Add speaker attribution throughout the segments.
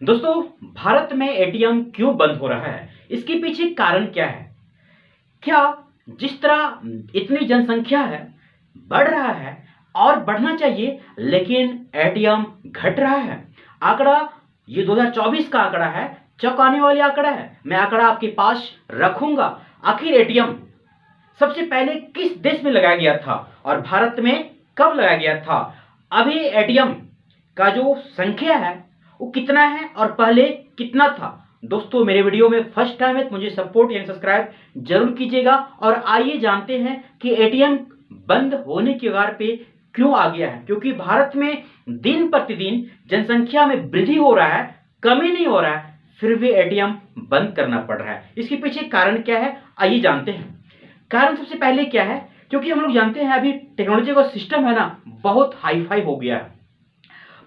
Speaker 1: दोस्तों, भारत में एटीएम क्यों बंद हो रहा है? इसके पीछे कारण क्या है? क्या जिस तरह इतनी जनसंख्या है, बढ़ रहा है और बढ़ना चाहिए, लेकिन एटीएम घट रहा है। आंकड़ा ये 2024 का आंकड़ा है, चौंकाने वाला आंकड़ा है। मैं आंकड़ा आपके पास रखूंगा। आखिर एटीएम सबसे पहले किस देश में लगाया गया था और भारत में कब लगाया गया था? अभी एटीएम का जो संख्या है वो कितना है और पहले कितना था? दोस्तों, मेरे वीडियो में फर्स्ट टाइम है तो मुझे सपोर्ट यानी सब्सक्राइब जरूर कीजिएगा। और आइए जानते हैं कि एटीएम बंद होने की कगार पे क्यों आ गया है। क्योंकि भारत में दिन प्रतिदिन जनसंख्या में वृद्धि हो रहा है, कमी नहीं हो रहा है, फिर भी एटीएम बंद करना पड़ रहा है। इसके पीछे कारण क्या है, आइए जानते हैं। कारण सबसे पहले क्या है, क्योंकि हम लोग जानते हैं अभी टेक्नोलॉजी का सिस्टम है ना, बहुत हाई फाई हो गया है।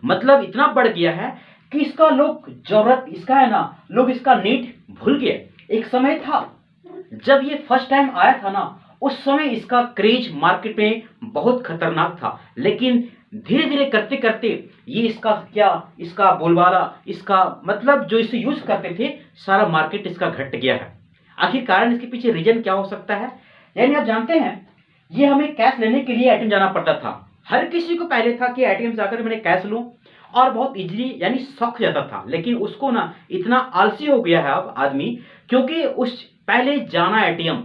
Speaker 1: मतलब इतना बढ़ गया है कि इसका लोग जरूरत इसका है ना, लोग इसका नीड भूल गए। एक समय था जब ये फर्स्ट टाइम आया था ना, उस समय इसका क्रेज मार्केट में बहुत खतरनाक था। लेकिन धीरे धीरे करते करते ये इसका बोलबाला, इसका मतलब जो इसे यूज करते थे, सारा मार्केट इसका घट गया है। आखिर कारण इसके पीछे रीजन क्या हो सकता है? यानी आप जानते हैं, ये हमें कैश लेने के लिए एटीएम जाना पड़ता था। हर किसी को पहले था कि एटीएम जाकर मैंने कैश लूं, और बहुत इजीली यानी शौक जाता था। लेकिन उसको ना इतना आलसी हो गया है अब आदमी, क्योंकि उस पहले जाना एटीएम,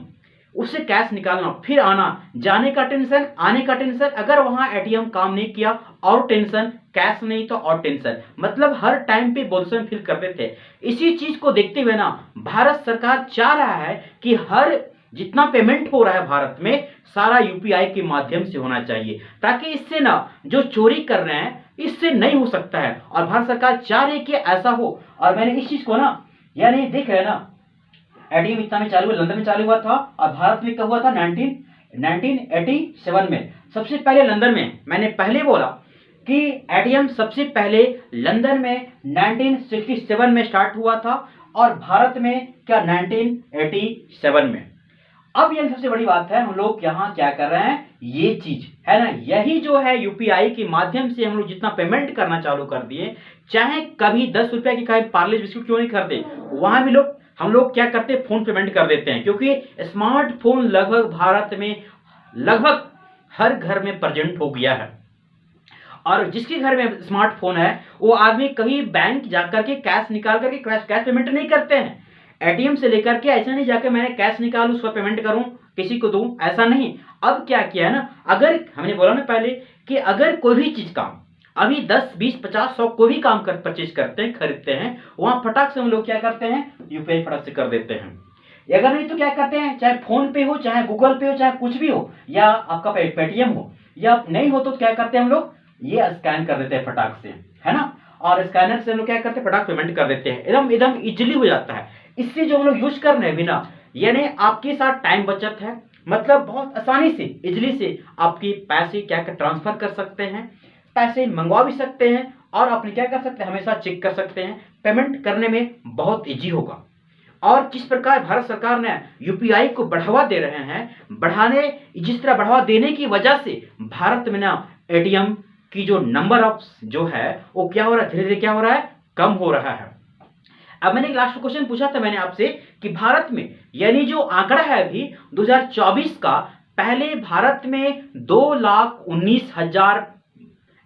Speaker 1: उससे कैश निकालना, फिर आना, जाने का टेंशन, आने का टेंशन, अगर वहां एटीएम काम नहीं किया और टेंशन, कैश नहीं तो और टेंशन। मतलब हर टाइम पे बोलसन फील करते थे। इसी चीज को देखते हुए ना भारत सरकार चाह रहा है कि हर जितना पेमेंट हो रहा है भारत में, सारा यूपीआई के माध्यम से होना चाहिए, ताकि इससे ना जो चोरी कर रहे हैं इससे नहीं हो सकता है। और भारत सरकार चाह रही है कि ऐसा हो। और मैंने इस चीज को ना, यानी देख रहे हैं ना, एटीएम इतना में चालू हुआ, लंदन में चालू हुआ था, और भारत में कब हुआ था? 1987 में। सबसे पहले लंदन में, मैंने पहले बोला कि एटीएम सबसे पहले लंदन में 1967 में स्टार्ट हुआ था, और भारत में क्या 1987 में। अब ये सबसे बड़ी बात है, हम लोग यहाँ क्या कर रहे हैं, ये चीज है ना, यही जो है यूपीआई के माध्यम से हम लोग जितना पेमेंट करना चालू कर दिए, चाहे कभी 10 रुपया की कहीं पार्ले बिस्कुट क्यों नहीं खरीदे, वहां भी हम लोग क्या करते हैं, फोन पेमेंट कर देते हैं। क्योंकि स्मार्टफोन लगभग भारत में लगभग हर घर में प्रेजेंट हो गया है। और जिसके घर में स्मार्टफोन है वो आदमी कभी बैंक जाकर के कैश निकाल करके कैश पेमेंट नहीं करते हैं। एटीएम से लेकर के ऐसा नहीं जाके मैंने कैश निकालूं, उसका पेमेंट करूं, किसी को दूं, ऐसा नहीं। अब क्या किया है ना, अगर हमने बोला ना पहले कि अगर कोई भी चीज काम अभी 10, 20, 50, 100 कोई भी काम परचेज करते हैं, खरीदते हैं, वहां फटाक से हम लोग क्या करते हैं, यूपीआई फटाक से कर देते हैं। अगर नहीं तो क्या करते हैं, चाहे फोन पे हो, चाहे गूगल पे हो, चाहे कुछ भी हो, या आपका पेटीएम हो, या नहीं हो तो क्या करते हैं हम लोग, ये स्कैन कर देते हैं फटाक से, है ना। और स्कैनर से हम लोग क्या करते हैं, फटाक पेमेंट कर देते हैं, एकदम एकदम इजीली हो जाता है। इससे जो हम लोग यूज कर रहे हैं बिना, यानी आपके साथ टाइम बचत है। मतलब बहुत आसानी से, इजीली से आपकी पैसे क्या ट्रांसफर कर सकते हैं, पैसे मंगवा भी सकते हैं, और अपने क्या कर सकते हैं, हमेशा चेक कर सकते हैं। पेमेंट करने में बहुत इजी होगा। और जिस प्रकार भारत सरकार ने यूपीआई को बढ़ावा दे रहे हैं, जिस तरह बढ़ावा देने की वजह से भारत में ना एटीएम की जो नंबर ऑफ जो है वो क्या हो रहा है, धीरे धीरे क्या हो रहा है, कम हो रहा है। अब मैंने लास्ट क्वेश्चन पूछा था मैंने आपसे कि भारत में, यानी जो आंकड़ा है अभी 2024 का, पहले भारत में 2,19,000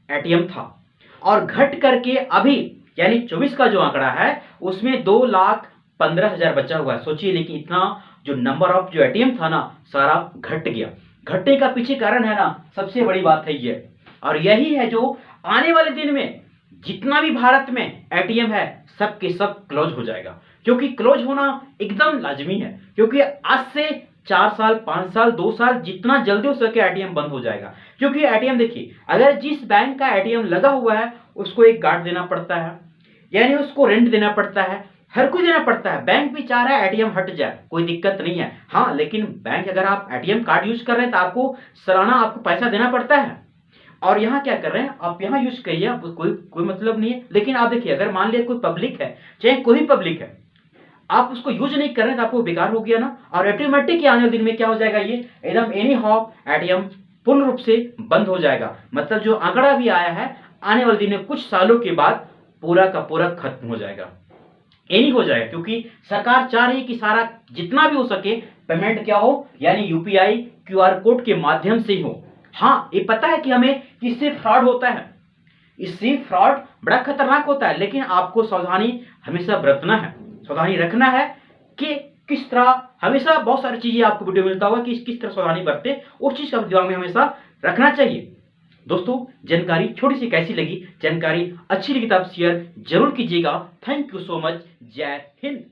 Speaker 1: एटीएम था, और घट करके अभी यानी 24 का जो आंकड़ा है उसमें 2,15,000 बचा हुआ है। सोचिए, लेकिन इतना जो नंबर ऑफ जो एटीएम था ना, सारा घट गया। घटने का पीछे कारण है ना, सबसे बड़ी बात है ये, और यही है जो आने वाले दिन में जितना भी भारत में एटीएम है सब के सब क्लोज हो जाएगा। क्योंकि क्लोज होना एकदम लाजमी है, क्योंकि आज से 4 साल, 5 साल, 2 साल, जितना जल्दी हो सके एटीएम बंद हो जाएगा। क्योंकि एटीएम देखिए, अगर जिस बैंक का एटीएम लगा हुआ है उसको एक गार्ड देना पड़ता है, यानी उसको रेंट देना पड़ता है, हर कोई देना पड़ता है। बैंक भी चाह रहा है एटीएम हट जाए, कोई दिक्कत नहीं है। हाँ, लेकिन बैंक अगर आप एटीएम कार्ड यूज कर रहे हैं तो आपको सालाना आपको पैसा देना पड़ता है। और यहाँ क्या कर रहे हैं, आप यहाँ यूज करिए, कोई मतलब नहीं है। लेकिन आप देखिए, अगर मान लिया कोई पब्लिक है, चाहे कोई भी पब्लिक है, आप उसको यूज नहीं कर रहे हैं तो आपको बेकार हो गया ना। और ऑटोमेटिक आने वाले दिन में क्या हो जाएगा, ये एकदम एनी हाउ एटीएम पूर्ण रूप से बंद हो जाएगा। मतलब जो आंकड़ा भी आया है, आने वाले दिन में कुछ सालों के बाद पूरा का पूरा खत्म हो जाएगा। ये नहीं हो जाएगा क्योंकि सरकार चाह रही है कि सारा जितना भी हो सके पेमेंट क्या हो, यानी यूपीआई क्यूआर कोड के माध्यम से ही हो। हाँ, ये पता है कि हमें कि इससे फ्रॉड होता है, इससे फ्रॉड बड़ा खतरनाक होता है, लेकिन आपको सावधानी हमेशा बरतना है, सावधानी रखना है कि किस तरह। हमेशा बहुत सारी चीजें आपको वीडियो मिलता होगा कि किस तरह सावधानी बरते, उस चीज का दिमाग में हमेशा रखना चाहिए। दोस्तों, जानकारी छोटी सी कैसी लगी, जानकारी अच्छी लगी तो आप शेयर जरूर कीजिएगा। Thank you so much. जय हिंद।